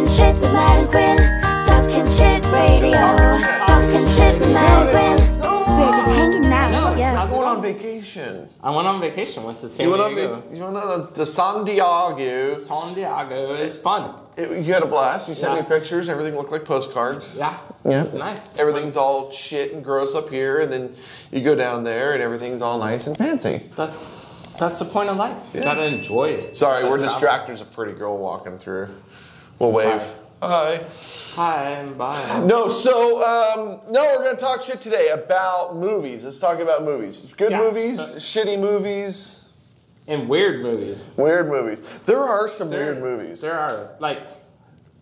Talking shit with Matt and Quinn. Talking shit radio. Talking shit with Matt and Quinn. We're just hanging out. Yeah. I'm going on vacation. I went on vacation. Went to San Diego. You went to San Diego. San Diego. It was fun. You had a blast. You sent me pictures. Everything looked like postcards. Yeah. It was nice. Everything's all shit and gross up here, and then you go down there, and everything's all nice and fancy. That's the point of life. You gotta enjoy it. Sorry, we're distracted. There's a pretty girl walking through. We'll wave. Hi. Hi and bye. No, we're going to talk shit today about movies. Let's talk about movies. Good movies, shitty movies. And weird movies. Weird movies. There are some weird movies. There are, like,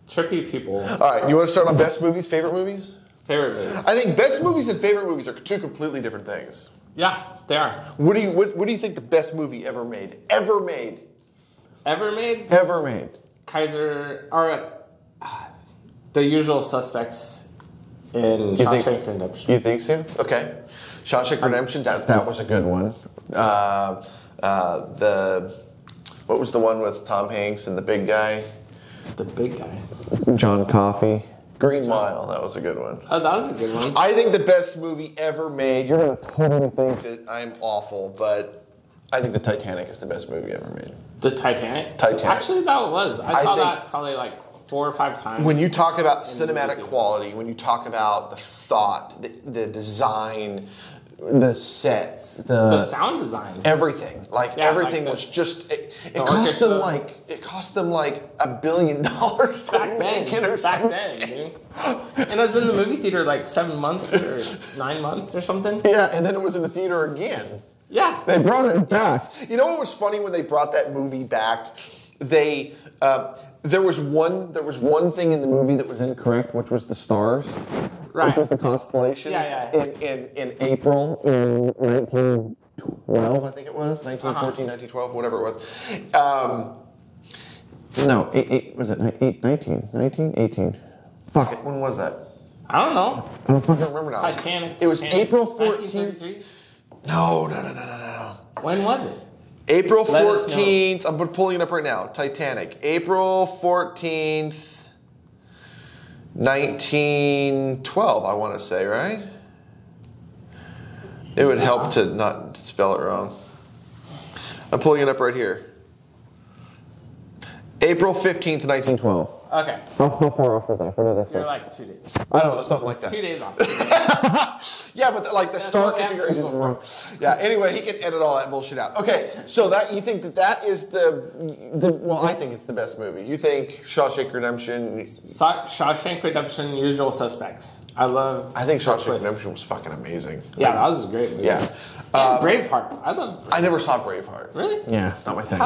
trippy people. All right, you want to start on best movies, favorite movies? Favorite movies. I think best movies and favorite movies are two completely different things. Yeah, they are. What do you think the best movie ever made? Ever made? Ever made? Ever made. Kaiser, or The Usual Suspects in Shawshank Redemption. You think so? Okay. Shawshank Redemption, that was a good one. What was the one with Tom Hanks and the big guy? The big guy. John Coffey. Green Mile, that was a good one. Oh, that was a good one. I think the best movie ever made, you're going to totally think that I'm awful, but I think the Titanic is the best movie ever made. The Titanic? Titanic. Actually, that was. I saw that probably like 4 or 5 times. When you talk about cinematic quality, when you talk about the thought, the design, the sets, the sound design, everything, everything was just. It cost them like $1 billion to make it or something. Back then, dude. And it was in the movie theater like 7 months or 9 months or something. Yeah, and then it was in the theater again. Yeah, they brought it back. You know what was funny when they brought that movie back? There was one thing in the movie that was incorrect, which was the stars. Right. Which was the constellations in April in 1912, I think it was, 1914, 1912, whatever it was. Was it 19, 18? Fuck it, when was that? I don't know. I don't fucking remember now. Titanic. It was April 14th. 1933? No. When was it? April 14th. I'm pulling it up right now. Titanic. April 14th, 1912, I want to say, right? It would help to not spell it wrong. I'm pulling it up right here. April 15th, 1912. Okay. How far off was that? What did I say? You're like 2 days. I don't know, something like that. 2 days off. Yeah, but the star configurations were wrong. Yeah, anyway, he can edit all that bullshit out. Okay, so you think that is well, I think it's the best movie. You think Shawshank Redemption? Shawshank Redemption, Usual Suspects. I think Shawshank Redemption was fucking amazing. Yeah, that was a great movie. Yeah. And Braveheart. I love Braveheart. I never saw Braveheart. Really? Yeah, not my thing.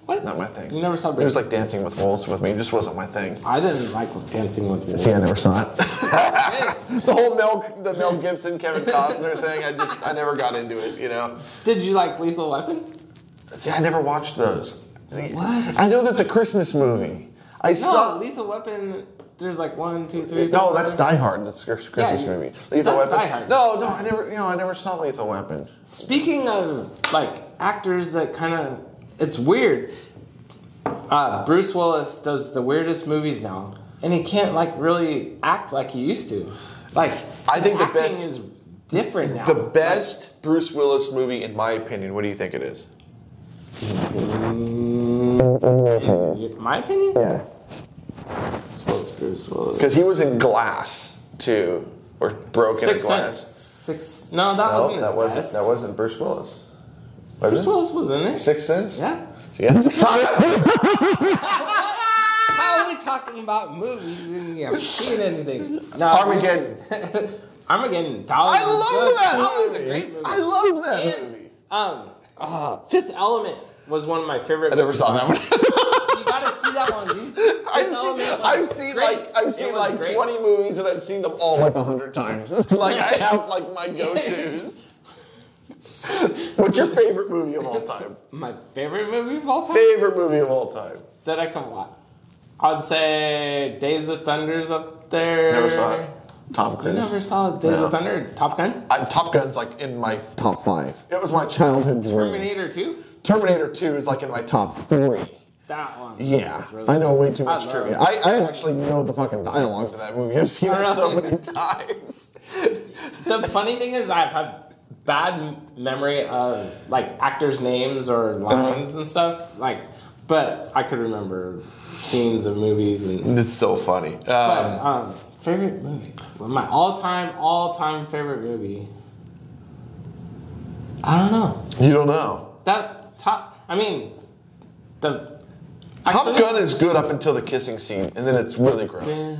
What? Not my thing. You never saw Braveheart? It was like Dancing with Wolves with me. It just wasn't my thing. I didn't like Dancing with Wolves. See, I never saw it. The whole Mel Gibson, Kevin Costner thing, I never got into it, you know. Did you like Lethal Weapon? See, I never watched those. What? I know that's a Christmas movie. I saw Lethal Weapon. There's like 1, 2, 3. No, that's Die Hard. That's a Christmas movie. Lethal Weapon. Die Hard. No, I never saw Lethal Weapon. Speaking of like actors that kind of, it's weird. Bruce Willis does the weirdest movies now, and he can't like really act like he used to. Like, I think the acting best is different now. The best Bruce Willis movie, in my opinion, what do you think it is? In my opinion? Yeah. Bruce Willis. Because he was in Glass too, or Broken in Glass. No, that wasn't. That wasn't Bruce Willis. Bruce Willis was in it. Sixth Sense. Yeah. Yeah. How are we talking about movies and you haven't seen anything? No, Armageddon. Armageddon. I love that movie. Was a great movie. I love that movie. Fifth Element was one of my favorite. I never saw that one. You gotta see that one, dude. I've seen like 20 movies and I've seen them all like 100 times. Like I have like my go-tos. What's your favorite movie of all time? My favorite movie of all time? Favorite movie of all time. That I can watch. I'd say Days of Thunder's up there. Never saw it. Tom Cruise. You never saw Days of Thunder? Top Gun? Top Gun's like in my top 5. It was my childhood dream. Terminator 2? Terminator 2 is like in my top 3. That one. Yeah, Really I know way good. too much I trivia. love I actually know the fucking dialogue to that movie. I've seen it so many times. The funny thing is, I've had bad memory of like actors' names or lines and stuff. Like, but I could remember scenes of movies and. It's so funny. Favorite movie? Well, my all-time favorite movie. I don't know. You don't know. Top Gun is good up until the kissing scene, and then it's really gross.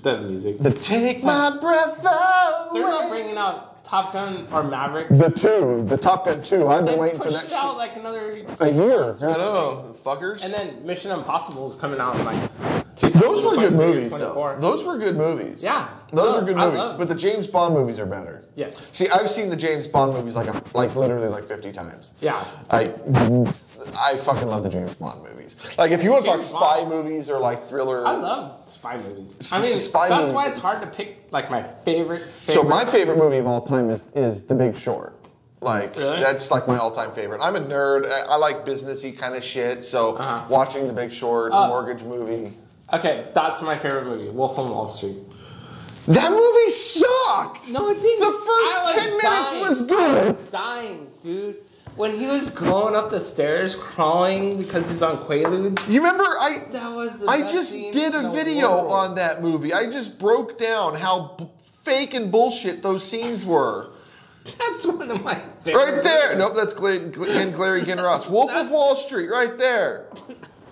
The music. Take my breath away. They're not bringing out Top Gun or Maverick. The Top Gun 2. I've been waiting for that shit. shit. Out like another a year. I know, fuckers. And then Mission Impossible is coming out in like. Those were good movies, though. Those were good movies. Yeah. Those were good movies. But the James Bond movies are better. Yes. See, I've seen the James Bond movies like literally 50 times. Yeah. I fucking love the James Bond movies. Like, if you want to talk spy movies or like thriller. I love spy movies. I mean, spy that's movies. why it's hard to pick like my favorite. So my favorite movie of all time is The Big Short. Like, really? That's like my all-time favorite. I'm a nerd. I like businessy kind of shit. So watching The Big Short, the mortgage movie. Okay, that's my favorite movie, Wolf on Wall Street. That movie sucked! No, it didn't. The first 10 minutes was good! I was dying, dude. When he was going up the stairs, crawling because he's on Quaaludes. You remember, that was the I best just scene did in a the video world. on that movie. I just broke down how fake and bullshit those scenes were. That's one of my favorites. Right there! Nope, that's Glenn Clary Ross. Wolf of Wall Street, right there.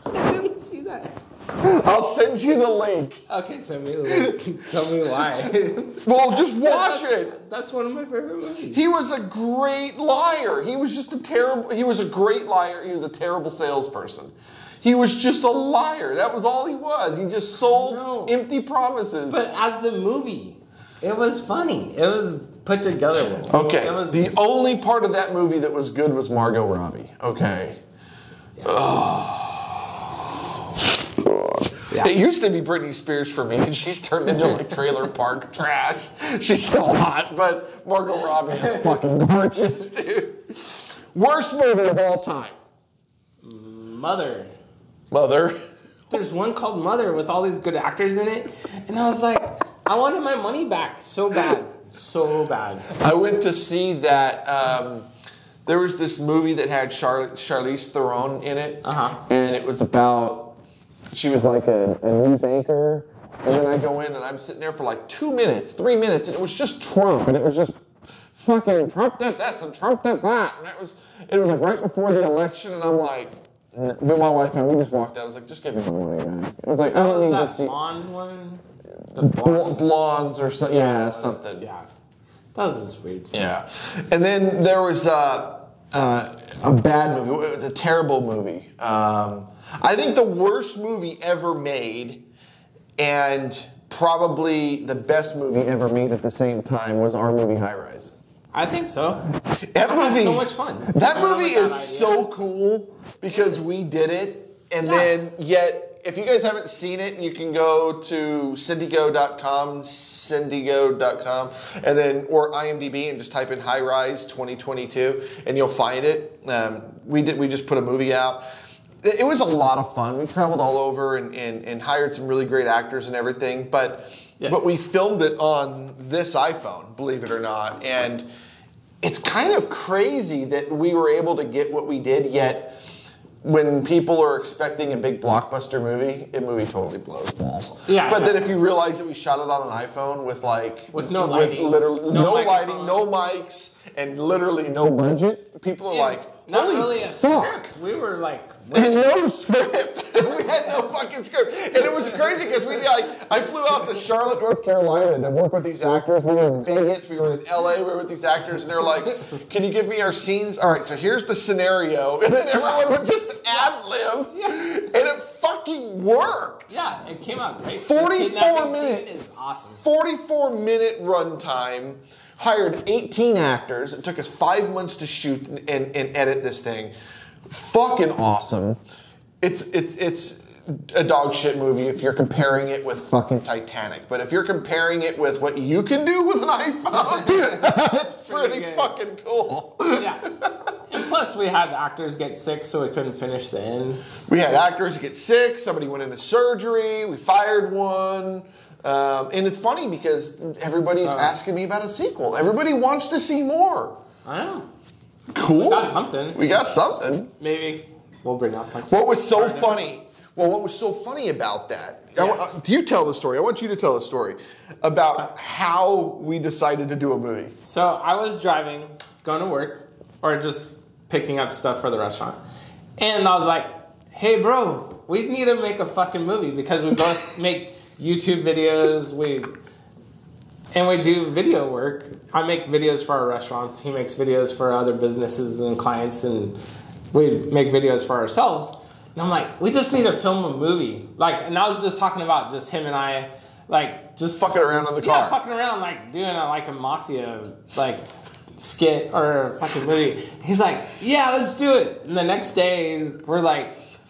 I didn't see that. I'll send you the link. Okay, send me the link. Tell me why. Well, just watch it. That's one of my favorite movies. He was a great liar. He was a great liar. He was a terrible salesperson. He was just a liar. That was all he was. He just sold empty promises. But as the movie, it was funny. It was put together well. Okay. The only part of that movie that was good was Margot Robbie. Okay. Yeah. Oh. Yeah. It used to be Britney Spears for me, and she's turned into like trailer park trash. She's still hot, but Margot Robbie is fucking gorgeous, dude. Worst movie of all time. Mother. There's one called Mother with all these good actors in it, and I was like, I wanted my money back so bad. So bad. I went to see that. There was this movie that had Charlize Theron in it, and it was about. She was like a news anchor, and then I go in and I'm sitting there for like 2 minutes, 3 minutes, and it was just Trump, and it was just fucking Trump did this and Trump did that, and it was like right before the election, and I'm like, but my wife and we just walked out. I was like, just give me my money back. I was like, I don't need to see. Blonde one? The blondes or something. Yeah, something. Yeah, that was just weird. Yeah, and then there was a bad movie. It was a terrible movie. I think the worst movie ever made, and probably the best movie ever made at the same time, was our movie High Rise. I think so. That movie, so much fun. That movie is so cool because we did it, and then yet. If you guys haven't seen it, you can go to Syndigo.com, and then or IMDb and just type in High Rise 2022, and you'll find it. We just put a movie out. It was a lot of fun. We traveled all over and hired some really great actors and everything, but we filmed it on this iPhone, believe it or not, and it's kind of crazy that we were able to get what we did, yet. When people are expecting a big blockbuster movie, the movie totally blows balls. Yeah. But then if you realize that we shot it on an iPhone with no lighting, literally no lighting, no mics, and literally no budget, people are like, not holy really a fuck. script. We were like, and no script. We had no fucking script, and it was crazy because I flew out to Charlotte, North Carolina, to work with these actors. We were in Vegas, we were in LA, we were with these actors, and they're like, "Can you give me our scenes? All right, so here's the scenario," and then everyone would just ad lib, and it fucking worked. Yeah, it came out great. 44-minute is awesome. 44-minute runtime. Hired 18 actors. It took us 5 months to shoot and edit this thing. Fucking awesome. It's a dog shit movie if you're comparing it with fucking Titanic. But if you're comparing it with what you can do with an iPhone, it's pretty fucking cool. Yeah. And plus, we had actors get sick, so we couldn't finish the end. We had actors get sick. Somebody went into surgery. We fired one. And it's funny because everybody's asking me about a sequel. Everybody wants to see more. I know. Cool. We got something. We got something. Maybe we'll bring up. What was so funny? Well, what was so funny about that? Do you tell the story? I want you to tell the story about how we decided to do a movie. So I was driving, going to work, or just picking up stuff for the restaurant. And I was like, hey, bro, we need to make a fucking movie because we both make YouTube videos. We do video work. I make videos for our restaurants. He makes videos for other businesses and clients. And we make videos for ourselves. And I'm like, we just need to film a movie. And I was just talking about just him and I, just fucking around in the car. Yeah, fucking around, doing a mafia, skit or a fucking movie. He's like, yeah, let's do it. And the next day, we're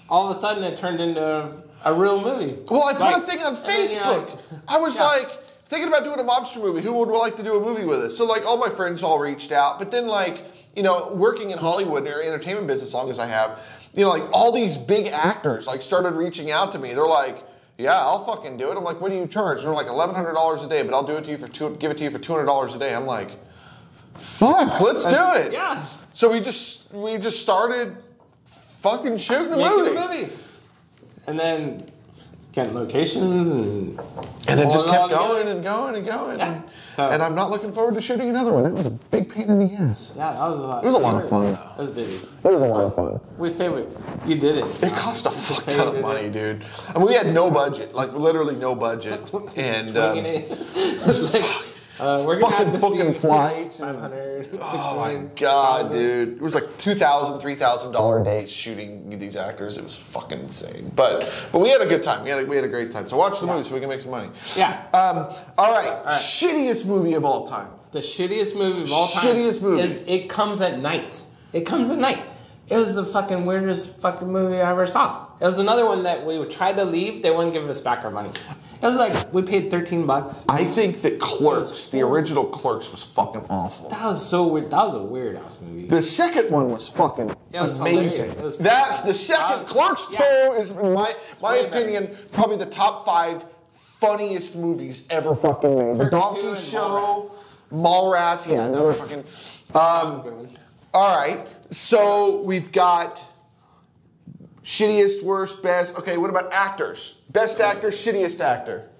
all of a sudden it turned into a real movie. Well, I put a thing on Facebook. I was thinking about doing a mobster movie. Who would like to do a movie with us? So all my friends all reached out. But then working in Hollywood or entertainment business as long as I have, all these big actors started reaching out to me. They're like, yeah, I'll fucking do it. I'm like, what do you charge? And they're like $1,100 a day, but I'll do it to you give it to you for $200 a day. I'm like, fuck, let's do it. Yeah. So we just started fucking shooting a movie. And then getting locations and then just kept going and going and going. Yeah. And I'm not looking forward to shooting another one. It was a big pain in the ass. Yeah, that was a lot. It was a lot of fun. It was busy. It was a lot of fun. We say you did it. It cost a fuck ton of money, dude. I mean, we had no budget, literally no budget. And we're gonna have booking flights. 500. Oh my god, dude! It was like $2,000, $3,000 days shooting these actors. It was fucking insane. But we had a good time. We had a great time. So watch the movie so we can make some money. Yeah. All right. Shittiest movie of all time. The shittiest movie of all time. Shittiest movie is It Comes at Night. It Comes at Night. It was the fucking weirdest fucking movie I ever saw. It was another one that we tried to leave. They wouldn't give us back our money. It was we paid $13. I think that Clerks, the original Clerks, was fucking awful. That was so weird. That was a weird ass movie. The second one was fucking amazing. That's the second. Clerks 2 is, in my opinion, probably the top 5 funniest movies ever fucking made. The Donkey Show, Mallrats. Yeah, another fucking. All right, so we've got shittiest, worst, best. Okay, what about actors? Best actor, shittiest actor.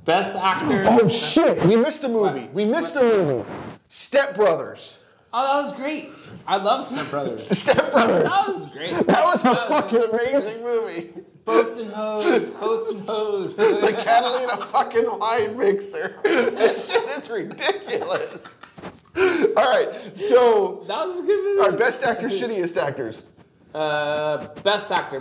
Best actor. Oh shit! We missed a movie. Step Brothers. Oh, that was great. I love Step Brothers. Step Brothers. That was great. That was a fucking amazing movie. Boats and hoes. Boats and hoes. The Catalina fucking wine mixer. That shit is ridiculous. All right, so that was a good movie. Our best actor, shittiest actors. Best actor.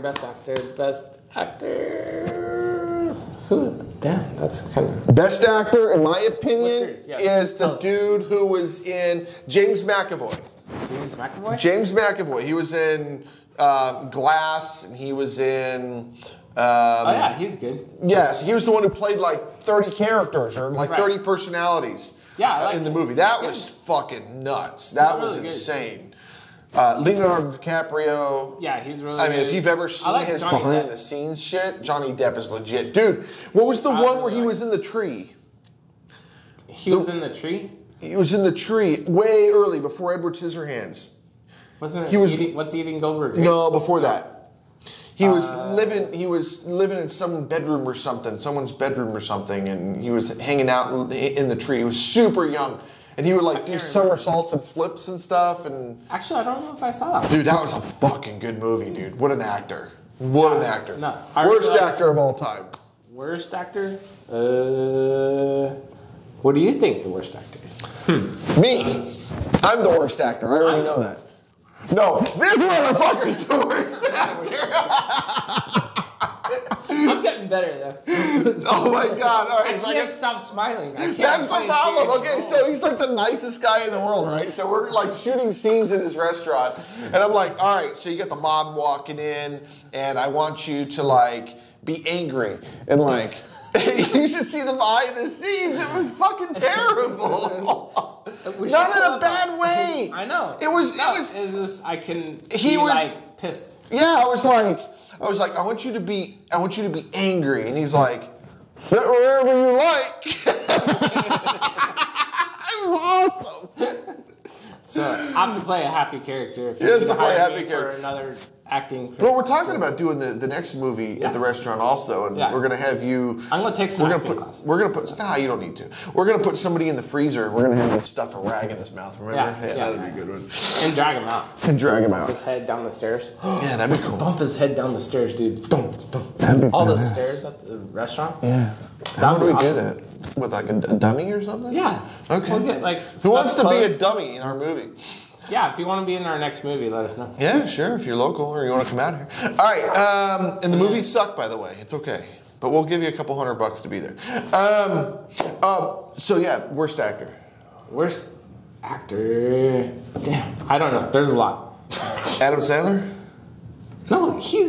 Who? Damn, that's kind of. Best actor, in my opinion, Yeah. is the dude who was in James McAvoy. James McAvoy. James McAvoy. He was in Glass, and he was in. Oh yeah, he's good. Yes, he was the one who played 30 characters or 30 personalities. Yeah, in the movie. That was fucking nuts. That was really insane. Leonardo DiCaprio. Yeah, he's really. I mean, if you've ever seen his behind the scenes shit, Johnny Depp is legit, dude. What was the one where he was in the tree? He was in the tree. He was in the tree way early before Edward Scissorhands. Wasn't it? He was. What's Eating Goldberg? No, before that. He was living. He was living in some bedroom or something, someone's bedroom or something, and he was hanging out in the tree. He was super young, and he would do somersaults and flips and stuff. And actually, I don't know if I saw that. Dude, that was a fucking good movie, dude. What an actor! What an actor! No, worst actor of all time. Worst actor? What do you think the worst actor is? Me. I'm the worst actor. I already know that. No, this motherfucker's the worst actor. I'm getting better though. Oh my god! All right, I can't stop smiling. I can't. That's the problem. Okay, so he's the nicest guy in the world, right? So we're shooting scenes in his restaurant, and I'm like, all right, so you get the mob walking in, and I want you to be angry and You should see the behind the scenes. It was fucking terrible. Not in a bad way. I know. It was. I can. He was like pissed. Yeah, I was like, I want you to be angry, and he's like, sit wherever you like. It was awesome. So I have to play a happy character. If he has to play a happy character. character. For another acting. Character. Well, we're talking about doing the next movie at the restaurant also, and we're gonna have you. I'm gonna take some acting classes. We're gonna put. Nah, you don't need to. We're gonna put somebody in the freezer. We're gonna have him stuff a rag in his mouth. Remember? Yeah, that'd be a good one. And drag him out. His head down the stairs. Yeah, that'd be cool. Bump his head down the stairs, dude. All those stairs at the restaurant. Yeah. How do we do that? With like a dummy or something? Yeah. Okay. We'll get, like, who wants to be a dummy in our movie? Yeah, if you want to be in our next movie, let us know. Yeah, sure. If you're local or you want to come out here. All right. And the movies suck, by the way. It's okay, but we'll give you a couple $100 to be there. So yeah, worst actor. Worst actor. Damn, I don't know. There's a lot. Adam Sandler. No, he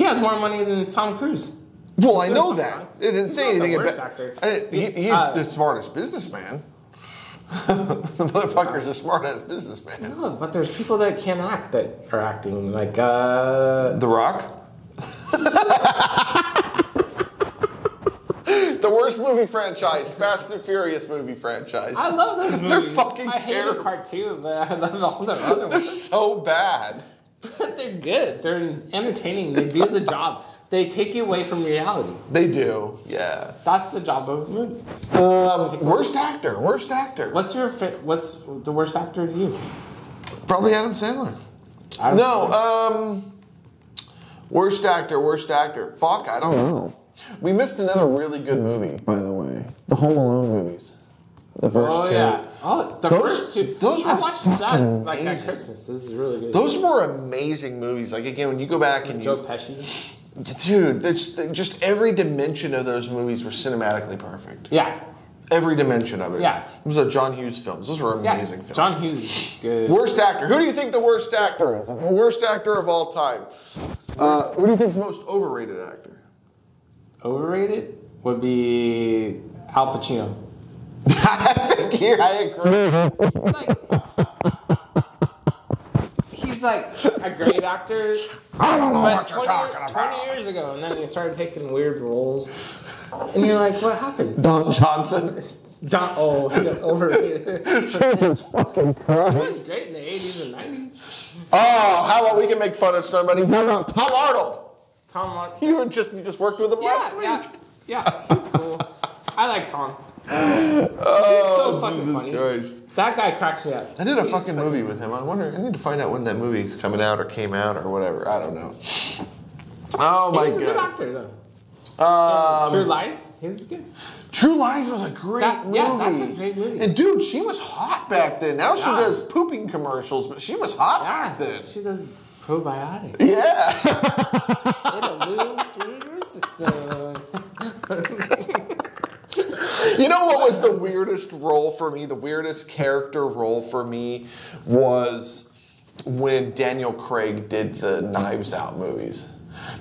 has more money than Tom Cruise. Well, I know that. It didn't say anything about. He's the smartest businessman. The motherfucker's a smart-ass businessman. No, but there's people that can't act that are acting. Like, The Rock? The worst movie franchise. Fast and Furious movie franchise. I love those movies. They're fucking terrible. I hate a cartoon, but I love all the other ones. They're so bad. But they're good. They're entertaining. They do the job. They take you away from reality. They do, yeah. That's the job of a movie. Worst actor. What's the worst actor to you? Probably Adam Sandler. Worst actor. Fuck, I don't know. We missed another really good movie, by the way. The Home Alone movies. The first two. Yeah. Oh, first two. Those were I watched that like amazing. at Christmas. This is really good. Those were amazing movies. Like, again, when you go back and Joe Pesci. Dude, just every dimension of those movies were cinematically perfect. Yeah. Every dimension of it. Yeah. Those are John Hughes films. Those were amazing films. John Hughes is good. Worst actor. Who do you think the worst actor is? The worst actor of all time. Who do you think is the most overrated actor? Overrated would be Al Pacino. I think here I agree. He's like a great actor. I don't know but what you're talking about. 20 years ago, and then he started taking weird roles. And you're like, what happened? Don Johnson. He got overrated. Jesus fucking Christ. He was great in the 80s and 90s. Oh, how about we can make fun of somebody? No, Tom Arnold. Tom Arnold. You just worked with him last week. Yeah, he's cool. I like Tom. Oh, so fucking Jesus funny. Christ. That guy cracks me up. I did a fucking movie with him. I need to find out when that movie's coming out or came out or whatever. I don't know. Oh my God. He's a good actor though. True Lies, he's good. True Lies was a great movie. Yeah, that's a great movie. And dude, she was hot back then. Now she does pooping commercials, but she was hot back then. She does probiotics. Yeah. It'll move through your system. You know what was the weirdest role for me? The weirdest character role for me was when Daniel Craig did the Knives Out movies.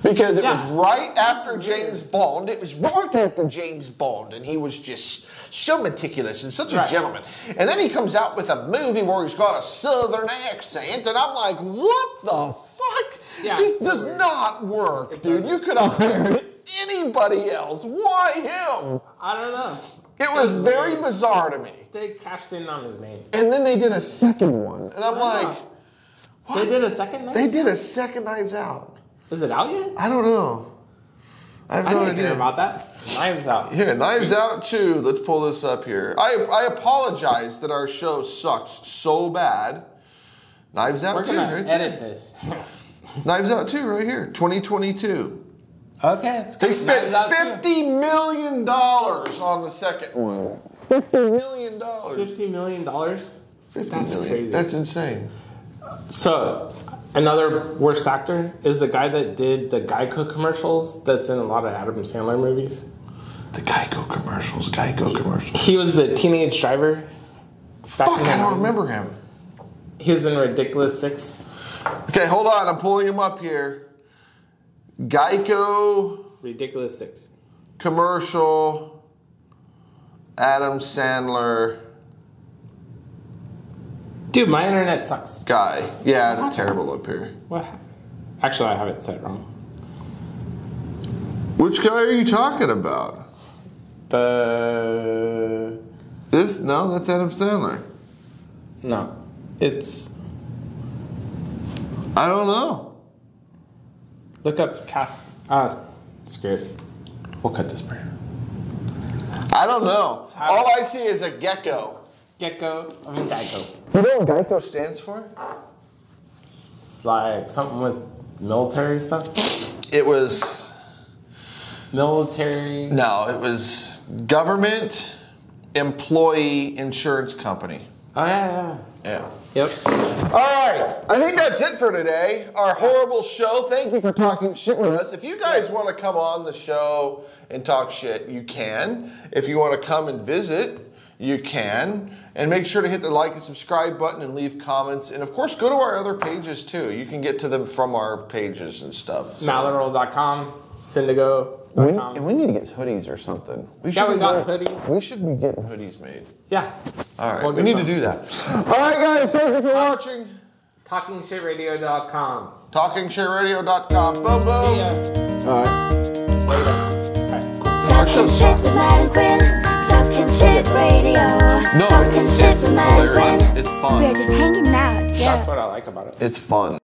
Because it was right after James Bond. It was right after James Bond, and he was just so meticulous and such a gentleman. And then he comes out with a movie where he's got a southern accent, and I'm like, what the fuck? Yeah, this does not work, dude. You could have hired anybody else. Why him? I don't know. It was very bizarre to me. They cashed in on his name. And then they did a second one, and I'm like, what? They did a second Knives Out? They did a second Knives Out. Is it out yet? I don't know. I have no didn't idea hear about that. Knives Out. Here, Knives Out 2. Let's pull this up here. I apologize that our show sucks so bad. Knives Out 2 right edit there. this. Knives Out 2 right here. 2022. Okay, it's good. They spent $50 million on the second one. $50 million. $50 million? That's crazy. That's insane. So, another worst actor is the guy that did the Geico commercials that's in a lot of Adam Sandler movies. The Geico commercials. He was the teenage driver. Fuck, I don't remember him. He was in Ridiculous 6. Okay, hold on. I'm pulling him up here. Geico. Ridiculous 6. commercial, Adam Sandler Dude, my internet sucks. guy. Yeah, it's terrible up here. What? Actually, I have it set wrong. Which guy are you talking about? This? No, that's Adam Sandler. No, it's. I don't know. Look up cast. Screw it. We'll cut this part. I don't know. All I see is a gecko. Gecko. I mean Geico. You know what Geico stands for? It's like something with military stuff. It was... Military. No, it was Government Employee Insurance Company. Oh yeah. Yeah. Yep. All right, I think that's it for today. Our horrible show. Thank you for talking shit with us. If you guys want to come on the show and talk shit, you can. If you want to come and visit, you can. And make sure to hit the like and subscribe button and leave comments. And of course, go to our other pages too. You can get to them from our pages and stuff. So. Litteral.com, Syndigo.com. And we need to get hoodies or something. We got hoodies. We should be getting hoodies made. Yeah. All right, we need to do that. All right, guys, thank you for watching. TalkingShitRadio.com. TalkingShitRadio.com. Boom, boom. Yeah. All right. Later. Talking shit with Matt and Quinn. Talking shit radio. No, Talking it's shit with Matt and hilarious. Quinn. It's fun. We're just hanging out. Yeah. That's what I like about it. It's fun.